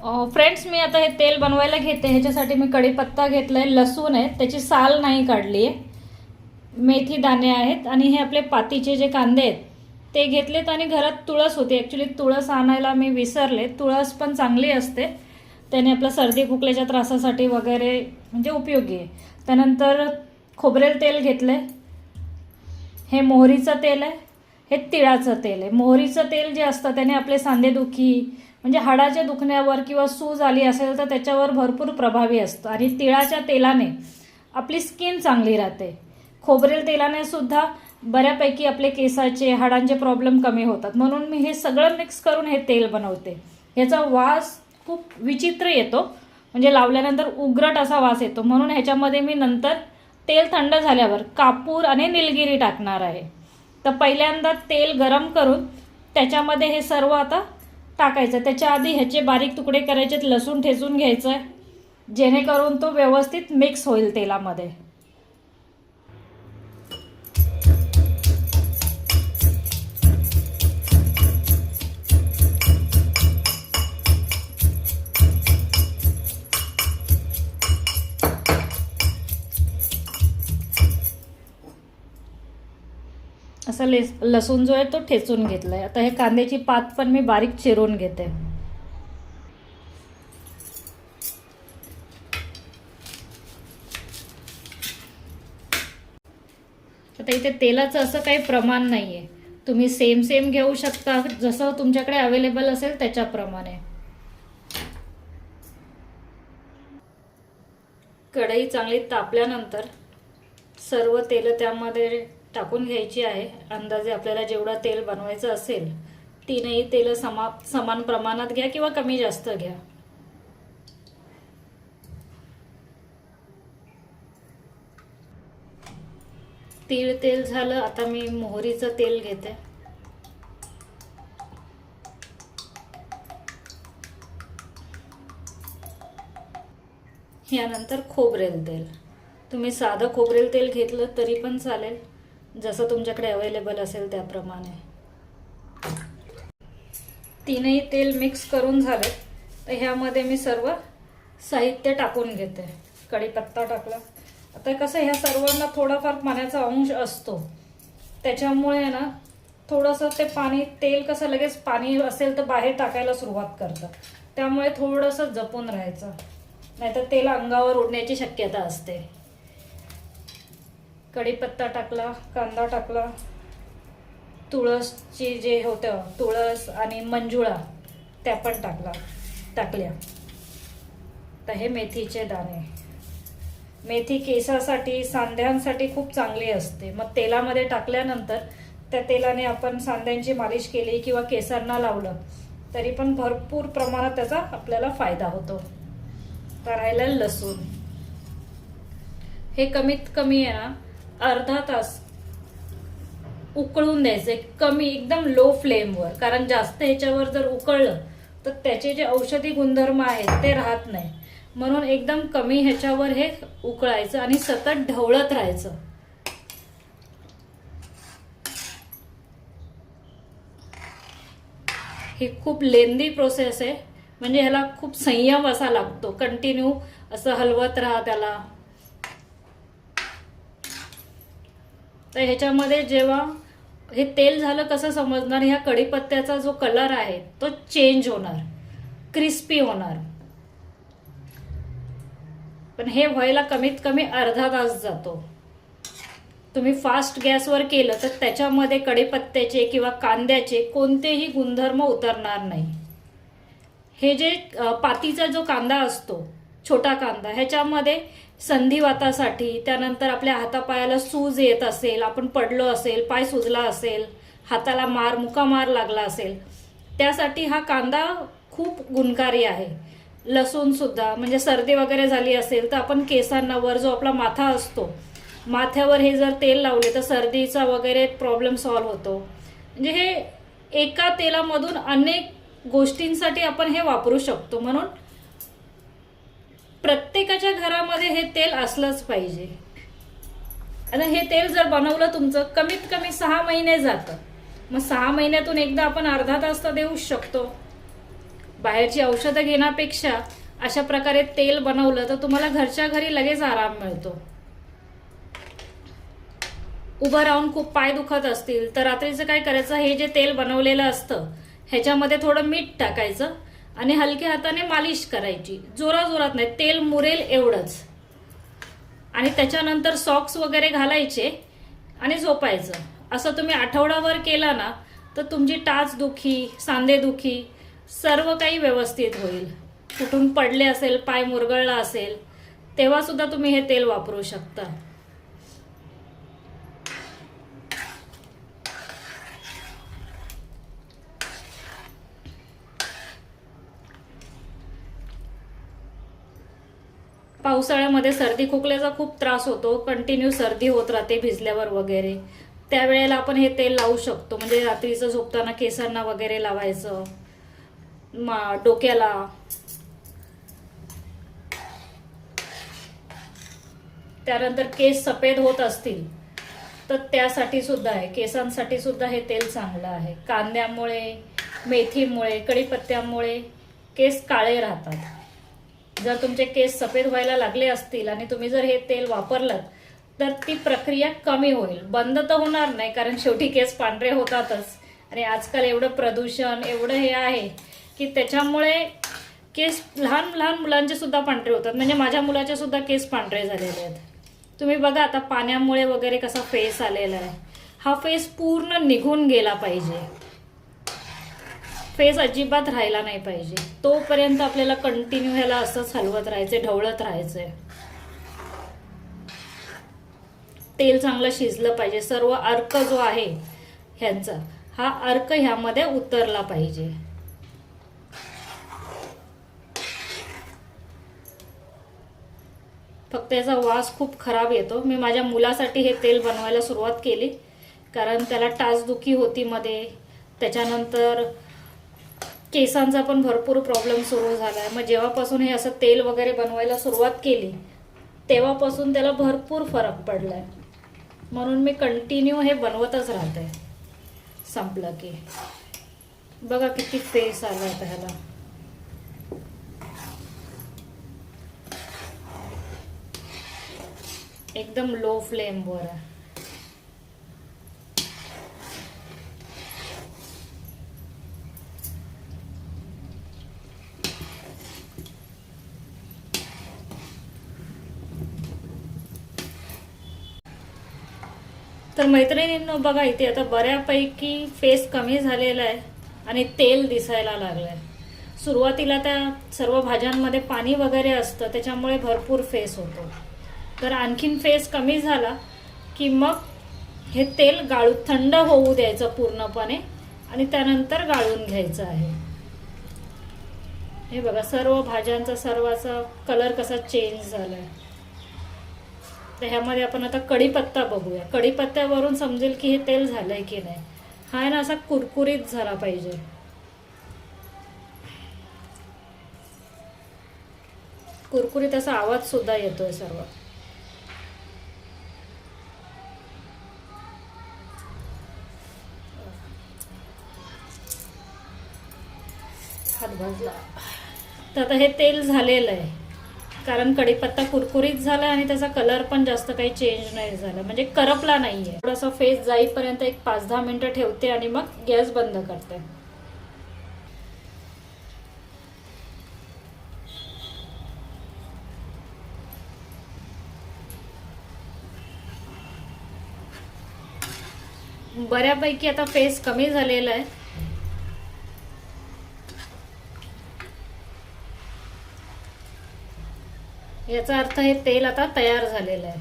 Friends, मी आता हे तेल बनवायला घेते. ह्याच्यासाठी मी कढीपत्ता घेतलाय, लसूण आहे, त्याची साल नाही काढली आहे, मेथी दाणे आहेत आणि हे आपले पातीचे जे कांदे आहेत ते घेतलेत. आणि घरात तुळस होती, ॲक्च्युली तुळस आणायला मी विसरले. तुळस पण चांगली असते, त्याने आपलं सर्दी खोकल्याच्या त्रासासाठी वगैरे म्हणजे उपयोगी आहे. त्यानंतर खोबरेल तेल घेतलं आहे, हे मोहरीचं तेल आहे, हे तिळाचं तेल आहे. मोहरीचं तेल जे असतं त्याने आपले सांधेदुखी म्हणजे हाडाच्या दुखण्यावर किंवा सूज आली असेल तर त्याच्यावर भरपूर प्रभावी असतं. आणि तिळाच्या तेलाने आपली स्किन चांगली राहते. खोबरेल तेलाने सुद्धा बऱ्यापैकी आपले केसाचे हाडांचे प्रॉब्लेम कमी होतात. म्हणून मी हे सगळं मिक्स करून हे तेल बनवते. ह्याचा वास खूप विचित्र येतो, म्हणजे लावल्यानंतर उग्रट असा वास येतो. म्हणून ह्याच्यामध्ये मी नंतर तेल थंड झाल्यावर कापूर आणि निलगिरी टाकणार आहे. तर पहिल्यांदा तेल गरम करून त्याच्यामध्ये हे सर्व आता टाकायचं. त्याच्या आधी ह्याचे बारीक तुकडे करायचे, लसूण ठेचून घ्यायचं आहे जेणेकरून तो व्यवस्थित मिक्स होईल तेलामध्ये. असं लसूण जो आहे तो ठेचून घेतलाय. आता हे कांद्याची पात पण मी बारीक चिरून घेते. आता इथे तेलाचं असं काही प्रमाण नाहीये, तुम्ही सेम घेऊ शकता जसं तुमच्याकडे अवेलेबल असेल त्याच्याप्रमाणे. कढई चांगली तापल्यानंतर सर्व तेल त्यामध्ये टाकून घ्यायची आहे. अंदाजे आपल्याला जेवढा तेल बनवायचं असेल तीनही तेल समान प्रमाणात घ्या किंवा कमी जास्त घ्या. तीळ तेल झालं, आता मी मोहरीचं तेल घेते. यानंतर खोबरेल तेल. तुम्ही साधं खोबरेल तेल घेतलं तरी पण चालेल, जसं तुमच्याकडे अवेलेबल असेल त्याप्रमाणे. तीनही तेल मिक्स करून झाले तर ह्यामध्ये मी सर्व साहित्य टाकून घेते. कढीपत्ता टाकला. आता कसं ह्या सर्वांना थोडाफार पाण्याचा अंश असतो, त्याच्यामुळे ना थोडंसं ते पाणी तेल कसं लगेच पाणी असेल तर बाहेर टाकायला सुरुवात करतं, त्यामुळे थोडंसं जपून राहायचं, नाहीतर तेल अंगावर उडण्याची शक्यता असते. कढीपत्ता टाकला, कांदा टाकला, तुळसची जे होतं तुळस आणि मंजुळा त्या पण टाकल्या. तर हे मेथीचे दाणे. मेथी केसासाठी सांध्यांसाठी खूप चांगली असते. मग तेलामध्ये टाकल्यानंतर त्या तेलाने आपण सांध्यांची मालिश केली किंवा केसांना लावलं तरी पण भरपूर प्रमाणात त्याचा आपल्याला फायदा होतो. तर राहिलं लसूण. हे कमीत कमी आहे ना अर्धा तास उकळून द्यायचे, कमी एकदम लो फ्लेमवर. कारण जास्त ह्याच्यावर जर उकळलं तर त्याचे जे औषधी गुणधर्म आहेत ते राहत नाही. म्हणून एकदम कमी ह्याच्यावर हे उकळायचं आणि सतत ढवळत राहायचं. ही खूप लेंदी प्रोसेस आहे, म्हणजे ह्याला खूप संयम असा लागतो. कंटिन्यू असं हलवत राहा त्याला. तर ह्याच्यामध्ये जेव्हा हे तेल झालं कसं समजणार, ह्या कढीपत्त्याचा जो कलर आहे तो चेंज होणार, क्रिस्पी होणार. पण हे व्हायला कमीत कमी अर्धा तास जातो. तुम्ही फास्ट गॅसवर केलं तर त्याच्यामध्ये कढीपत्त्याचे किंवा कांद्याचे कोणतेही गुणधर्म उतरणार नाही. हे जे पातीचा जो कांदा असतो, छोटा कांदा, ह्याच्यामध्ये संधिवातासाठी, त्यानंतर आपल्या हातापायाला सूज येत असेल, आपण पडलो असेल, पाय सुजला असेल, हाताला मुका मार लागला असेल, त्यासाठी हा कांदा खूप गुणकारी आहे. लसूण सुद्धा, म्हणजे सर्दी वगैरे झाली असेल तर आपण केसांना वर जो आपला माथा असतो, माथ्यावर हे जर तेल लावले तर सर्दीचा वगैरे प्रॉब्लेम सॉल्व्ह होतो. म्हणजे हे एका तेलामधून अनेक गोष्टींसाठी आपण हे वापरू शकतो. म्हणून प्रत्येकाच्या घरामध्ये हे तेल असलंच पाहिजे. आता हे तेल जर बनवलं तुमचं कमीत कमी 6 महिने जातं. मग 6 महिन्यातून एकदा आपण अर्धा तास तर देऊच शकतो. बाहेरची औषधं घेण्यापेक्षा अशा प्रकारे तेल बनवलं तर तुम्हाला घरच्या घरी लगेच आराम मिळतो. उभं राहून खूप पाय दुखत असतील तर रात्रीचं काय करायचं, हे जे तेल बनवलेलं असतं ह्याच्यामध्ये थोडं मीठ टाकायचं आणि हलक्या हाताने मालिश करायची, जोरात नाही, तेल मुरेल एवढंच. आणि त्याच्यानंतर सॉक्स वगैरे घालायचे आणि झोपायचं. असं तुम्ही आठवडाभर केला ना तर तुमची टाचदुखी, सांधेदुखी सर्व काही व्यवस्थित होईल. कुठून पडले असेल, पाय मुरगळला असेल तेव्हा सुद्धा तुम्ही हे तेल वापरू शकता. पावसाळ्यामध्ये सर्दी खोकल्याचा खूप त्रास होतो, कंटिन्यू सर्दी होत राहते भिजल्यावर वगैरे. त्यावेळेला आपण हे तेल लावू शकतो. म्हणजे रात्रीचं झोपताना केसांना वगैरे लावायचं, डोक्याला. त्यानंतर केस सफेद होत असतील तर त्यासाठी सुद्धा आहे, केसांसाठी सुद्धा हे तेल चांगलं आहे. कांद्यामुळे, मेथीमुळे, कढीपत्त्यामुळे केस काळे राहतात. जर तुमचे केस सफेद व्हायला लागले असतील आणि तुम्ही जर हे तेल वापरलं तर ती प्रक्रिया कमी होईल. बंद तर होणार नाही, कारण शेवटी केस पांढरे होतातच. आणि आजकाल एवढं प्रदूषण, एवढं हे आहे की त्याच्यामुळे केस लहान लहान मुलांचे सुद्धा पांढरे होतात. म्हणजे माझ्या मुलाचे सुद्धा केस पांढरे झालेले आहेत. तुम्ही बघा आता पाण्यामुळे वगैरे कसा फेस आलेला आहे. हा फेस पूर्ण निघून गेला पाहिजे, फेस अजिबात राहायला नाही पाहिजे. तोपर्यंत आपल्याला कंटिन्यू ह्याला असंच हलवत राहायचंय, ढवळत राहायचंय. तेल चांगलं शिजलं पाहिजे. सर्व अर्क जो आहे ह्यांचा, हा अर्क ह्यामध्ये उतरला पाहिजे. फक्त याचा वास खूप खराब येतो. मी माझ्या मुलासाठी हे तेल बनवायला सुरुवात केली, कारण त्याला टाचदुखी होती मध्ये. त्याच्यानंतर केसांचा पण भरपूर प्रॉब्लेम सुरू झाला आहे. मग जेव्हापासून हे असं तेल वगैरे बनवायला सुरुवात केली तेव्हापासून त्याला भरपूर फरक पडलाय. म्हणून मी कंटिन्यू हे बनवतच राहते. संपलं की बघा किती फेस आला आता ह्याला. एकदम लो फ्लेमवर आहे. तर मैत्रिणींनो बघा, इथे आता बऱ्यापैकी फेस कमी झालेला आहे आणि तेल दिसायला लागलंय. सुरुवातीला त्या सर्व भाज्यांमध्ये पाणी वगैरे असतं, त्याच्यामुळे भरपूर फेस होतो. तर आणखीन फेस कमी झाला की मग हे तेल थंड होऊ द्यायचं पूर्णपणे आणि त्यानंतर गाळून घ्यायचं आहे. हे बघा सर्व भाज्यांचा सर्वाचा कलर कसा चेंज झालाय. तर ह्यामध्ये आपण आता कढीपत्ता बघूया. कढीपत्त्यावरून समजेल की हे तेल झालंय की नाही. हा आहे ना असा कुरकुरीत झाला पाहिजे. कुरकुरीत असा आवाज सुद्धा येतोय सर्व. हात भाजला. तर आता हे तेल झालेलं आहे, कारण कढीपत्ता कुरकुरीत झाला आणि त्याचा कलर पण जास्त काही चेंज नाही झाला, म्हणजे करपला नाहीये. थोडासा फेस जाईपर्यंत एक 5-10 मिनिटं ठेवते आणि मग गॅस बंद करते. बऱ्यापैकी आता फेस कमी झालेला आहे. याचा अर्थ हे तेल आता तयार झालेलं आहे.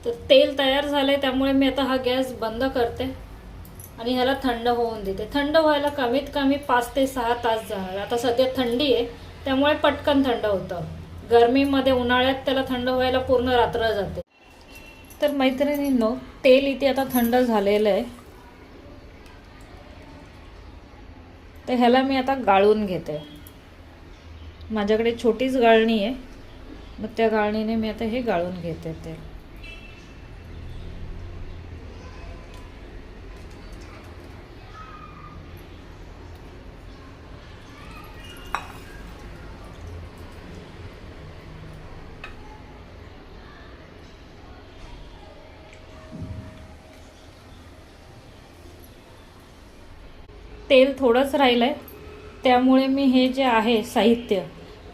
तर तेल तयार झालंय त्यामुळे मी आता हा गॅस बंद करते आणि ह्याला थंड होऊन देते. थंड व्हायला कमीत कमी 5 ते 6 तास जाणार. आता सध्या थंडी आहे त्यामुळे पटकन थंड होतं. गरमीमध्ये, उन्हाळ्यात त्याला थंड व्हायला पूर्ण रात्र जाते. तर मैत्रिणींनो, तेल इथे आता थंड झालेलं आहे. तर ह्याला मी आता गाळून घेते. माझ्याकडे छोटीच गाळणी आहे, मग त्या गाळणीने मी आता हे गाळून घेते तेल. तेल थोडंच राहिलं आहे, त्यामुळे मी हे जे आहे साहित्य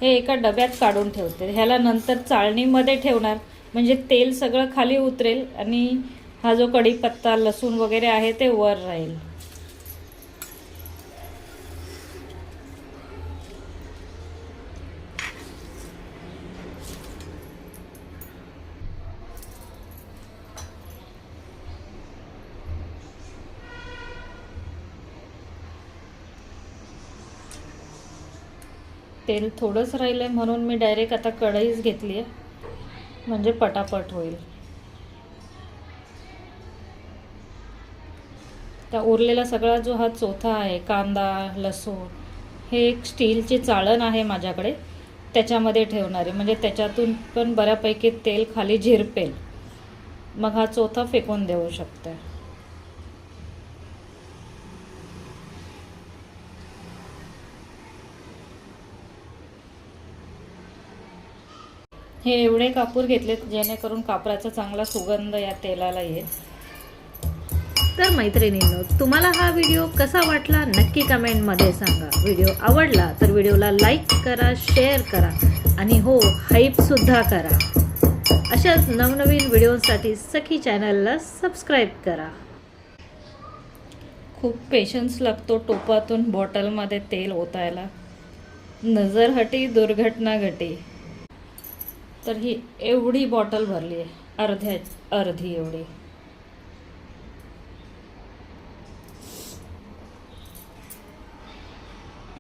हे एका डब्यात काढून ठेवते. ह्याला नंतर चाळणीमध्ये ठेवणार, म्हणजे तेल सगळं खाली उतरेल आणि हा जो कढीपत्ता लसूण वगैरे आहे ते वर राहील. तेल थोडंच राहिलं आहे म्हणून मी डायरेक्ट आता कढईच घेतली आहे, म्हणजे पटापट होईल. त्या उरलेला सगळा जो हा चोथा आहे, कांदा लसूण, हे एक स्टीलची चाळण आहे माझ्याकडे, त्याच्यामध्ये ठेवणार आहे, म्हणजे त्याच्यातून पण बऱ्यापैकी तेल खाली झिरपेल. मग हा चोथा फेकून देऊ शकते. हे एवढे कापूर घेतलेत जेणेकरून कापराचा चांगला सुगंध या तेलाला येईल. तर मैत्रिणींनो, तुम्हाला हा व्हिडिओ कसा वाटला नक्की कमेंटमध्ये सांगा. व्हिडिओ आवडला तर व्हिडिओला लाईक करा, शेअर करा आणि हो, हाईपसुद्धा करा. अशाच नवनवीन व्हिडिओसाठी सखी चॅनलला सबस्क्राईब करा. खूप पेशन्स लागतो टोपातून बॉटलमध्ये तेल ओतायला. नजर हटी दुर्घटना घटी. तर ही एवढी बॉटल भरली आहे, अर्धी एवढी.